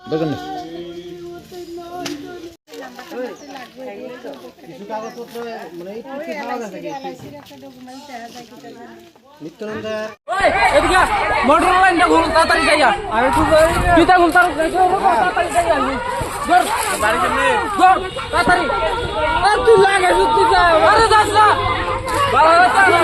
দেখেন না মোটর লাইনটা ঘুম তাড়াতাড়ি যাইয়া আমি তুই ঘুম তাড়াতাড়ি যাইয়া বাড়ি কেমনে তাড়াতাড়ি আর তুই লাগে তুই যা আরে যাস না বাবা আমি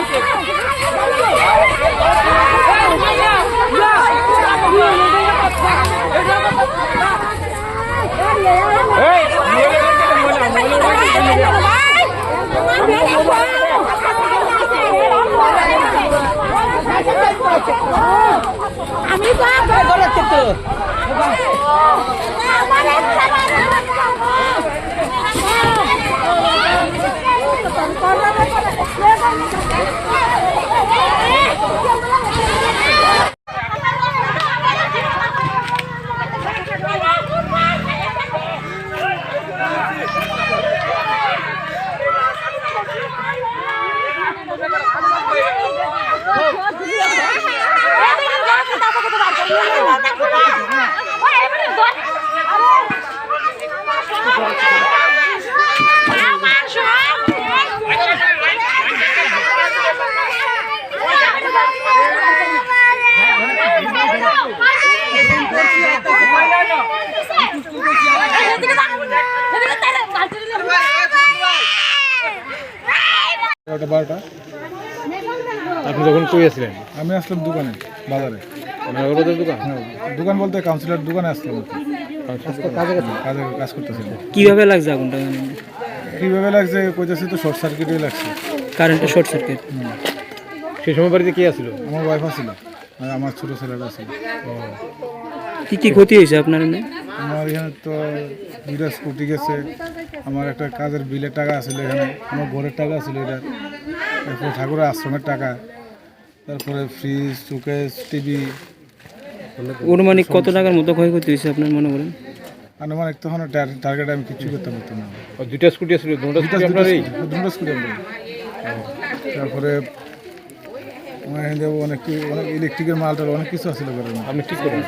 আপনি যখন কই আসলেন? আমি আসলাম দোকানে, বাজারে। ওদের দোকান? হ্যাঁ, দোকান বলতে কাউন্সিলর দোকানে আসলাম। কাজ করতেছিলাম। কিভাবে লাগছে আগুনটা? কীভাবে লাগছে কইতেছি তো শর্ট সার্কিটই লাগছে, কারেন্টের শর্ট সার্কিট। সেই সময় বাড়িতে কে আসলো? আমার ওয়াইফ ছিল আর আমার ছোটো ছেলেটা ছিল। কি কি ক্ষতি হয়েছে আপনার এখানে? আমার এখানে তো দুইটা স্কুটি গেছে, আমার একটা কাজের বিলের টাকা আছিল এখানে, আমার ঘরের টাকা ছিল এটা, তারপরে ঠাকুরের আশ্রমের টাকা, তারপরে ফ্রিজ, শোকেস, টিভি। অনুমানিক কত টাকার মতো ক্ষয়ক্ষতি হয়েছে আপনার মনে করেন? আনুমানিক তখন টার্গেট আমি কিছু করতে পারতাম না। দুইটা স্কুটি আসলো, দুটো স্কুটি আপনার? এই দুটো স্কুটি আমরা। তারপরে আমার এখানে অনেক ইলেকট্রিকের মালটার অনেক কিছু আছিল। আপনি ঠিক করেন।